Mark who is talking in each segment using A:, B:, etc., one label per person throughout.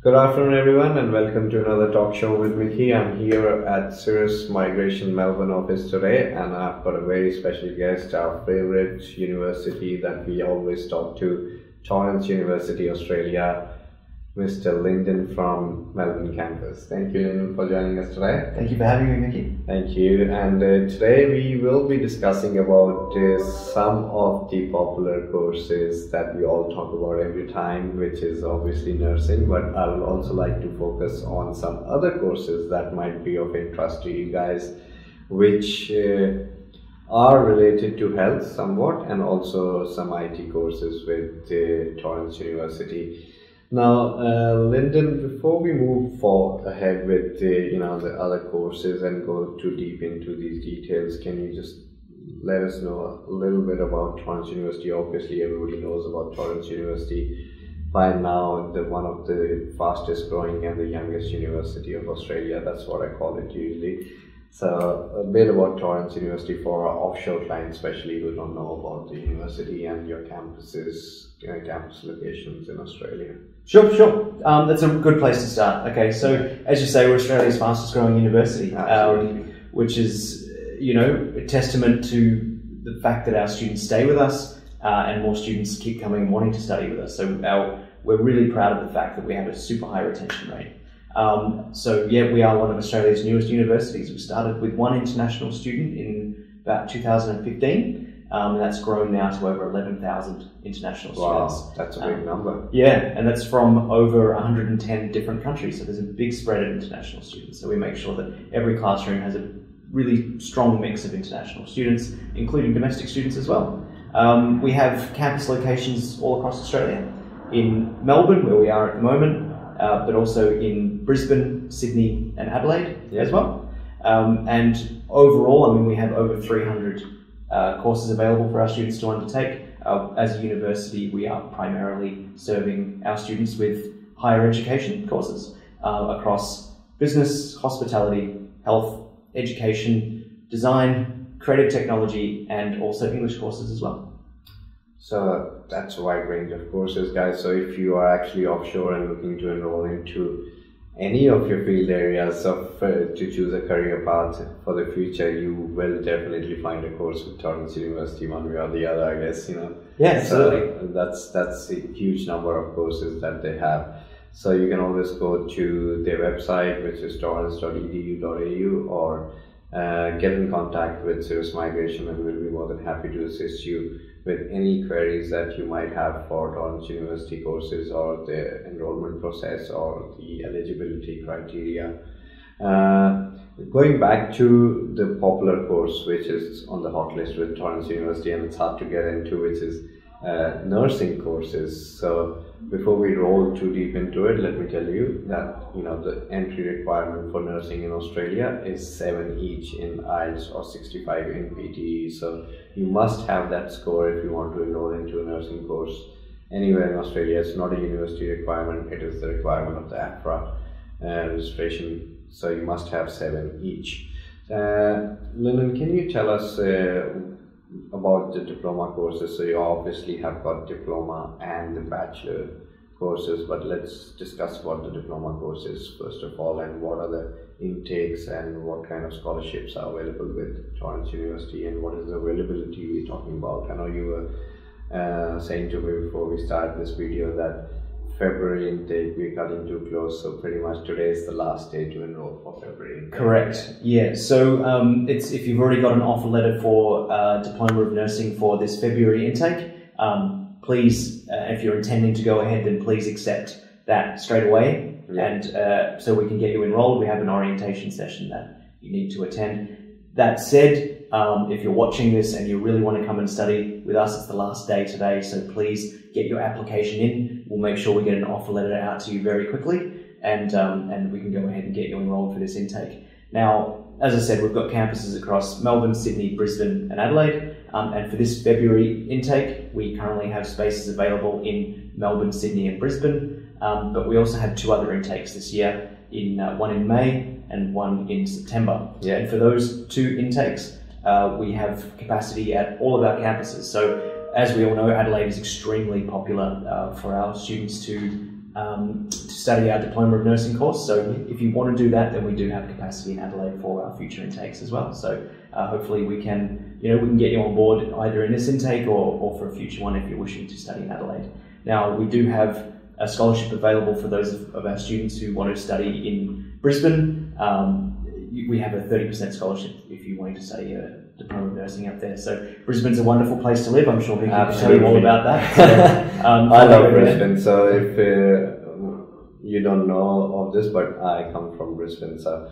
A: Good afternoon everyone and welcome to another talk show with Mickey. I'm here at Sirus Migration Melbourne office today and I've got a very special guest, our favorite university that we always talk to, Torrens University, Australia, Mr. Lyndon from Melbourne campus. Thank you, Lyndon, for joining us today.
B: Thank you for having me, Mickey.
A: Thank you. And today we will be discussing about some of the popular courses that we all talk about every time, which is obviously nursing, but I would also like to focus on some other courses that might be of interest to you guys, which are related to health somewhat, and also some IT courses with Torrens University. Now, Lyndon, before we move ahead with the other courses and go too deep into these details, can you just let us know a little bit about Torrens University? Obviously, everybody knows about Torrens University by now, one of the fastest growing and the youngest university of Australia. That's what I call it usually. So a bit about Torrens University for our offshore clients, especially who don't know about the university and your campuses, campus locations in Australia.
B: Sure. That's a good place to start. Okay, so as you say, we're Australia's fastest growing university, which is, a testament to the fact that our students stay with us and more students keep coming and wanting to study with us. So we're really proud of the fact that we have a super high retention rate. We are one of Australia's newest universities. We started with one international student in about 2015. And that's grown now to over 11,000 international students.
A: Wow, that's a big number.
B: Yeah, and that's from over 110 different countries. So there's a big spread of international students. So we make sure that every classroom has a really strong mix of international students, including domestic students as well. We have campus locations all across Australia. In Melbourne, where we are at the moment, but also in Brisbane, Sydney and Adelaide as well. And overall, we have over 300 courses available for our students to undertake. As a university, we are primarily serving our students with higher education courses across business, hospitality, health, education, design, creative technology, and also English courses as well.
A: So that's a wide range of courses, guys. So if you are actually offshore and looking to enroll into any of your field areas to choose a career path for the future, you will definitely find a course with Torrens University one way or the other, I guess,
B: Yeah, absolutely.
A: So that's a huge number of courses that they have. So you can always go to their website, which is torrens.edu.au, or get in contact with Sirus Migration, and we'll be more than happy to assist you with any queries that you might have for Torrens University courses, or the enrollment process, or the eligibility criteria. Going back to the popular course, which is on the hot list with Torrens University, and it's hard to get into, which is nursing courses. So before we roll too deep into it, let me tell you that the entry requirement for nursing in Australia is 7 each in IELTS or 65 in PTE. So you must have that score if you want to enroll into a nursing course anywhere in Australia. It's not a university requirement, it is the requirement of the APRA registration. So you must have 7 each. Lyndon, can you tell us about the diploma courses? So you obviously have got diploma and the bachelor courses, but let's discuss about the diploma courses first of all, and what are the intakes and what kind of scholarships are available with Torrens University, and what is the availability we're talking about. I know you were saying to me before we started this video that February intake we're cutting too close, so pretty much today is the last day to enroll for February intake.
B: Correct. Yeah. So if you've already got an offer letter for Diploma of Nursing for this February intake, please, if you're intending to go ahead, then please accept that straight away, and so we can get you enrolled. We have an orientation session that you need to attend. That said, if you're watching this and you really want to come and study with us, it's the last day today, so please get your application in. We'll make sure we get an offer letter out to you very quickly, and we can go ahead and get you enrolled for this intake. Now, as I said, we've got campuses across Melbourne, Sydney, Brisbane and Adelaide, and for this February intake, we currently have spaces available in Melbourne, Sydney and Brisbane, but we also have 2 other intakes this year, one in May and one in September.
A: Yeah.
B: And for those 2 intakes, we have capacity at all of our campuses. So as we all know, Adelaide is extremely popular for our students to to study our Diploma of Nursing course. So if you want to do that, then we do have capacity in Adelaide for our future intakes as well. So hopefully we can get you on board either in this intake or for a future one if you're wishing to study in Adelaide. Now, we do have a scholarship available for those of our students who want to study in Brisbane. We have a 30% scholarship if you want to study a Diploma of Nursing up there. So Brisbane's a wonderful place to live. I'm sure we can tell you all about that. So,
A: I love Brisbane. So if you don't know of this, but I come from Brisbane. So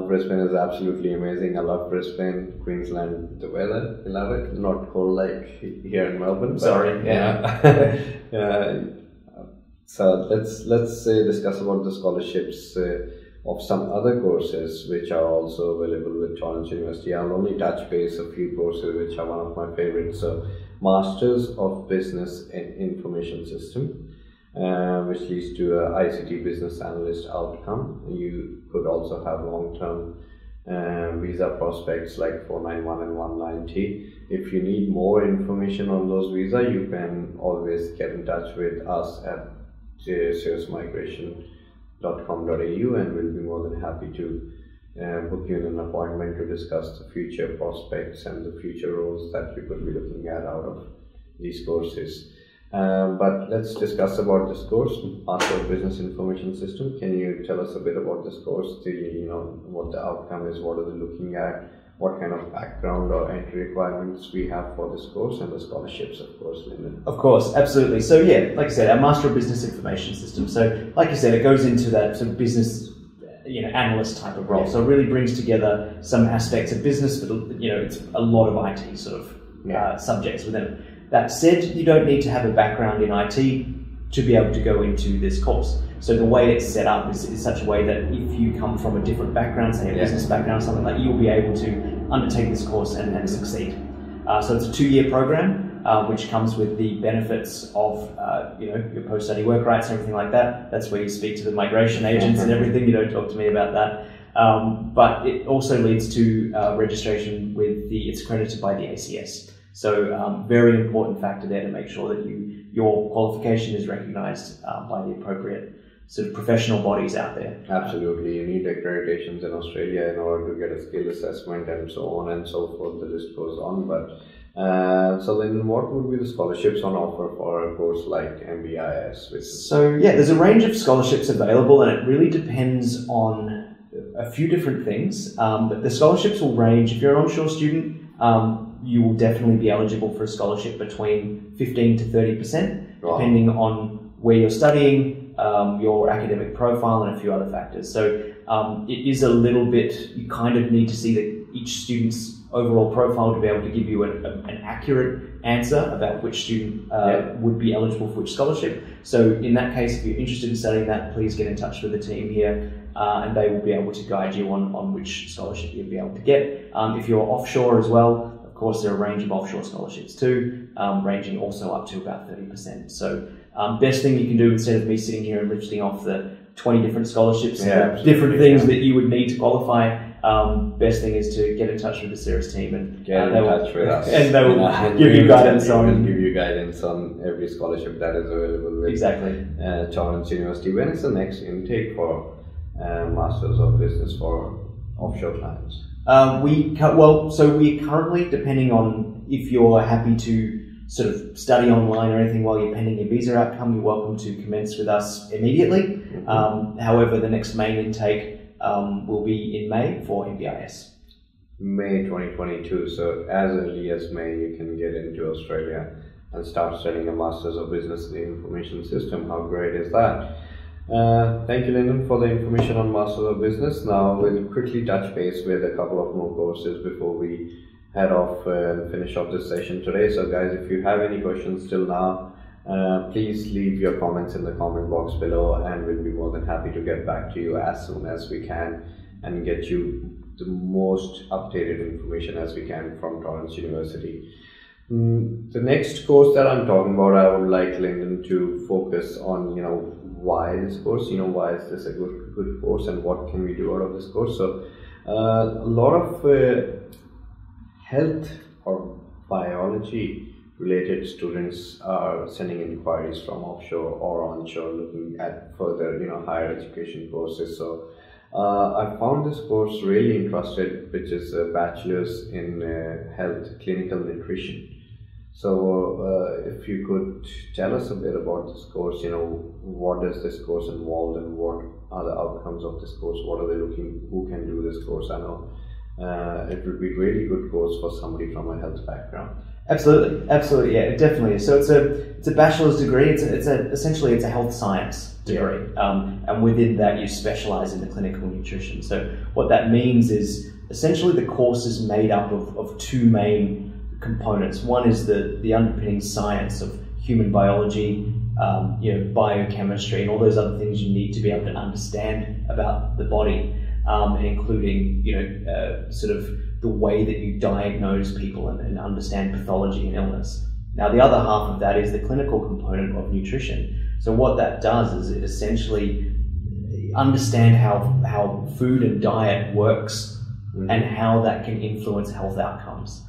A: Brisbane is absolutely amazing. I love Brisbane, Queensland. The weather, I love it. Not cold like here in Melbourne.
B: Sorry.
A: Yeah. So let's discuss about the scholarships of some other courses which are also available with Torrens University. I'll only touch base a few courses which are one of my favorites. So Masters of Business and Information System, which leads to a ICT Business Analyst outcome. You could also have long-term visa prospects like 491 and 190. If you need more information on those visas, you can always get in touch with us at sirusmigration.com.au, and we'll be more than happy to book you in an appointment to discuss the future prospects and the future roles that you could be looking at out of these courses. But let's discuss about this course, Master of Business Information System. Can you tell us a bit about this course? What the outcome is, what are they looking at, what kind of background or entry requirements we have for this course, and the scholarships, of course, Lyndon.
B: Of course, absolutely. So yeah, like I said, our Master of Business Information System. So like you said, it goes into that sort of business, analyst type of role.
A: Yeah.
B: So it really brings together some aspects of business, but it's a lot of IT sort of subjects within it. That said, you don't need to have a background in IT to be able to go into this course. So the way it's set up is such a way that if you come from a different background, say a business background, something like, you'll be able to undertake this course and succeed. So it's a 2-year program, which comes with the benefits of your post-study work rights and everything like that. That's where you speak to the migration agents and everything. You don't talk to me about that. But it also leads to registration with it's accredited by the ACS. So very important factor there to make sure that your qualification is recognised by the appropriate sort of professional bodies out there.
A: Absolutely, you need accreditations in Australia in order to get a skill assessment and so on and so forth. The list goes on. But so then, what would be the scholarships on offer for a course like MBIS?
B: So yeah, there's a range of scholarships available, and it really depends on a few different things. But the scholarships will range. If you're an onshore student, you will definitely be eligible for a scholarship between 15 to 30%, depending on where you're studying, your academic profile, and a few other factors. So it is a little bit, you kind of need to see that each student's overall profile to be able to give you an accurate answer about which student would be eligible for which scholarship. So in that case, if you're interested in studying that, please get in touch with the team here, and they will be able to guide you on which scholarship you'll be able to get. If you're offshore as well, of course, there are a range of offshore scholarships too, ranging also up to about 30%. So best thing you can do, instead of me sitting here and listing off the 20 different scholarships, different things that you would need to qualify, best thing is to get in touch with the Sirus team and
A: get in touch with us.
B: And they will give you guidance
A: on every scholarship that is available with Torrens University. When is the next intake for Masters of Business for offshore clients?
B: We're currently, depending on if you're happy to sort of study online or anything while you're pending your visa outcome, you're welcome to commence with us immediately. However, the next main intake will be in May for MBIS.
A: May 2022, so as early as May you can get into Australia and start studying a Masters of Business in the Information System. How great is that? Thank you, Lyndon, for the information on Masters of Business. Now we'll quickly touch base with a couple of more courses before we head off and finish off this session today. So guys, if you have any questions till now, please leave your comments in the comment box below, and we'll be more than happy to get back to you as soon as we can and get you the most updated information as we can from Torrens University. The next course that I'm talking about, I would like Lyndon to focus on, why this course, why is this a good course and what can we do out of this course. So a lot of health or biology related students are sending inquiries from offshore or onshore, looking at further, higher education courses. So I found this course really interesting, which is a bachelor's in health clinical nutrition. So if you could tell us a bit about this course, what does this course involve and what are the outcomes of this course? What are they looking, who can do this course? I know it would be a really good course for somebody from a health background.
B: Absolutely, yeah, it definitely is. So it's a bachelor's degree. Essentially it's a health science degree, and within that you specialize in the clinical nutrition. So what that means is essentially the course is made up of two main components. One is the underpinning science of human biology, biochemistry, and all those other things you need to be able to understand about the body, including sort of the way that you diagnose people and understand pathology and illness. Now the other half of that is the clinical component of nutrition. So what that does is it essentially understand how food and diet works and how that can influence health outcomes.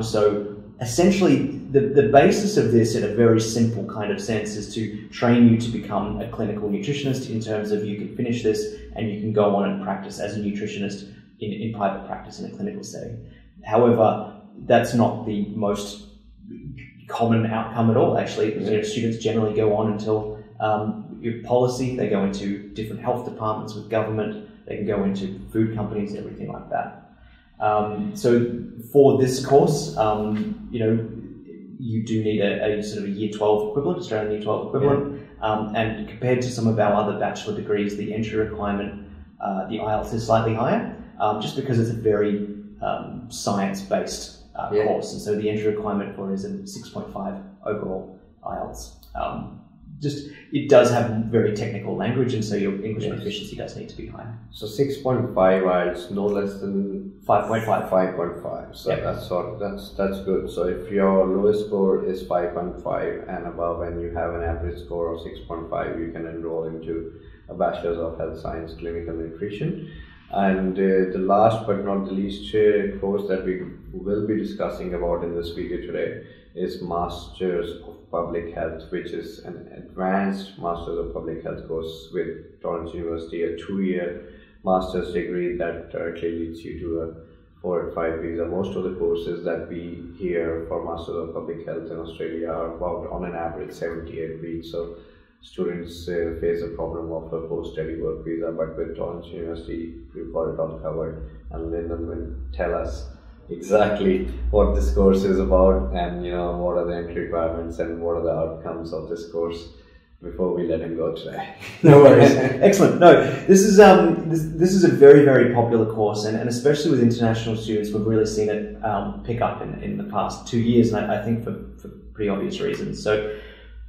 B: So essentially the basis of this in a very simple kind of sense is to train you to become a clinical nutritionist, in terms of you can finish this and you can go on and practice as a nutritionist in private practice in a clinical setting. However, that's not the most common outcome at all, actually. Students generally go on until policy, they go into different health departments with government, they can go into food companies, everything like that. So for this course, you do need a sort of a Year 12 equivalent, Australian Year 12 equivalent, and compared to some of our other bachelor degrees, the entry requirement, the IELTS is slightly higher, just because it's a very science-based course, and so the entry requirement for it is a 6.5 overall IELTS. It does have very technical language, and so your English proficiency does need to be high.
A: So 6.5 IELTS, no less than
B: 5.5.
A: 5.5. So that's good. So if your lowest score is 5.5 and above, and you have an average score of 6.5, you can enroll into a Bachelor's of Health Science Clinical Nutrition. And the last but not the least course that we will be discussing about in this video today is Masters of Public Health, which is an advanced Masters of Public Health course with Torrens University, a 2-year master's degree that directly leads you to a 4 or 5 visa. Most of the courses that we hear for Masters of Public Health in Australia are about, on an average, 78 weeks. So students face a problem of a post-study work visa, but with Torrens University, we've got it all covered. And Lyndon will tell us exactly what this course is about, and what are the entry requirements and what are the outcomes of this course before we let him go today.
B: No worries. Excellent. No, this is a very, very popular course, and especially with international students, we've really seen it pick up in the past 2 years, and I think for pretty obvious reasons. So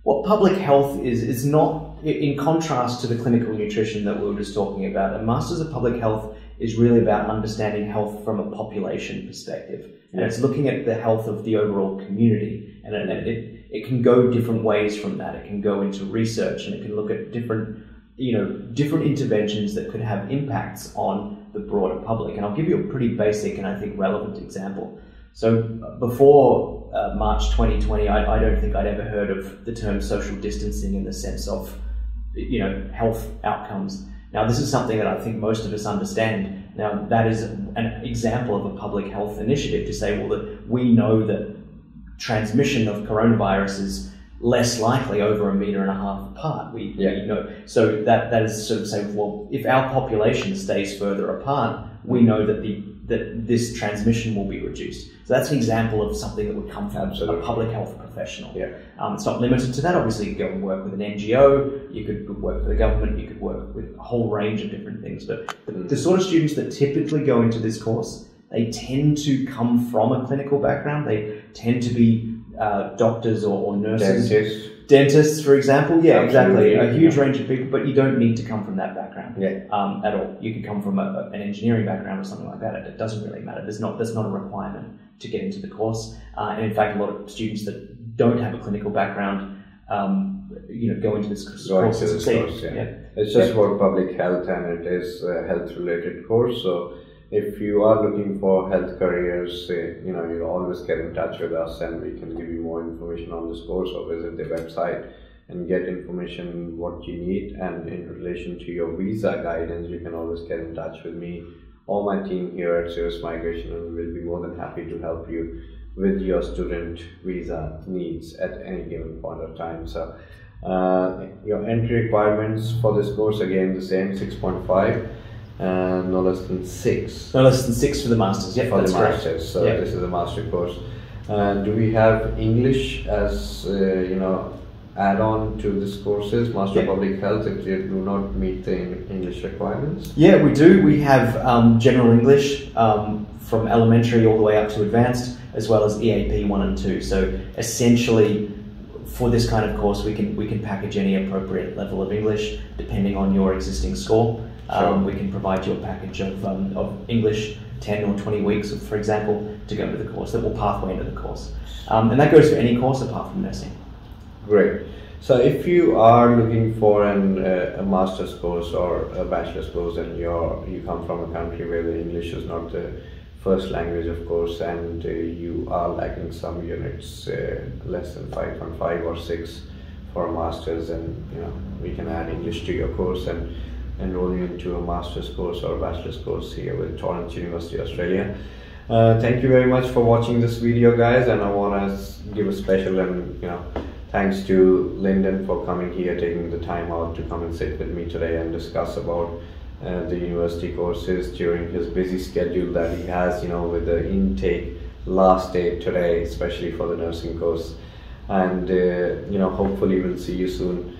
B: what public health is not, in contrast to the clinical nutrition that we were just talking about, a Masters of Public Health is really about understanding health from a population perspective. And it's looking at the health of the overall community. And it can go different ways from that. It can go into research, and it can look at different interventions that could have impacts on the broader public. And I'll give you a pretty basic and I think relevant example. So before March 2020, I don't think I'd ever heard of the term social distancing in the sense of, health outcomes. Now, this is something that I think most of us understand. Now, that is an example of a public health initiative to say, well, that we know that transmission of coronavirus is less likely over 1.5 meters apart. We know. So that is sort of saying, well, if our population stays further apart, we know that this transmission will be reduced. So that's an example of something that would come from a public health professional. It's not limited to that. Obviously, you could go and work with an NGO, you could work for the government, you could work with a whole range of different things. But the sort of students that typically go into this course, they tend to come from a clinical background. They tend to be doctors or nurses. Dentists, for example. Yeah, exactly. A huge range of people, but you don't need to come from that background at all. You could come from an engineering background or something like that. It doesn't really matter. That's not a requirement to get into the course. And in fact, a lot of students that don't have a clinical background, go into this course.
A: It's just about public health, and it is a health-related course. So if you are looking for health careers, you'll always get in touch with us and we can give you more information on this course, or visit the website and get information what you need. And in relation to your visa guidance, you can always get in touch with me or my team here at Sirus Migration, and we'll be more than happy to help you with your student visa needs at any given point of time. So your entry requirements for this course, again the same, 6.5 and no less than 6.
B: No less than 6 for the masters. Yep,
A: for
B: that's
A: the
B: correct.
A: masters. So
B: yep.
A: This is a master course. Do we have English as add-on to this courses, Master of Public Health, if they do not meet the English requirements?
B: Yeah, we do. We have general English from elementary all the way up to advanced, as well as EAP 1 and 2. So essentially, for this kind of course, we can package any appropriate level of English depending on your existing score.
A: Sure.
B: We can provide you a package of English 10 or 20 weeks, for example, to go into the course that will pathway into the course. And that goes for any course apart from nursing.
A: Great. So if you are looking for a master's course or a bachelor's course, and you come from a country where the English is not the first language, of course, and you are lacking some units, less than 5.5 or 6 for a master's, and we can add English to your course and enroll you into a master's course or a bachelor's course here with Torrens University, Australia. Thank you very much for watching this video, guys, and I want to give a special thanks to Lyndon for coming here, taking the time out to come and sit with me today and discuss about the university courses during his busy schedule that he has, with the intake last day today, especially for the nursing course. And hopefully we'll see you soon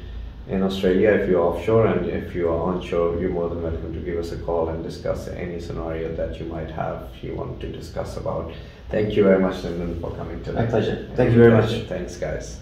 A: in Australia if you're offshore, and if you are onshore, you're more than welcome to give us a call and discuss any scenario that you might have you want to discuss about. Thank you very much, Lyndon, for coming today.
B: My pleasure. Thank you very much.
A: Thanks, guys.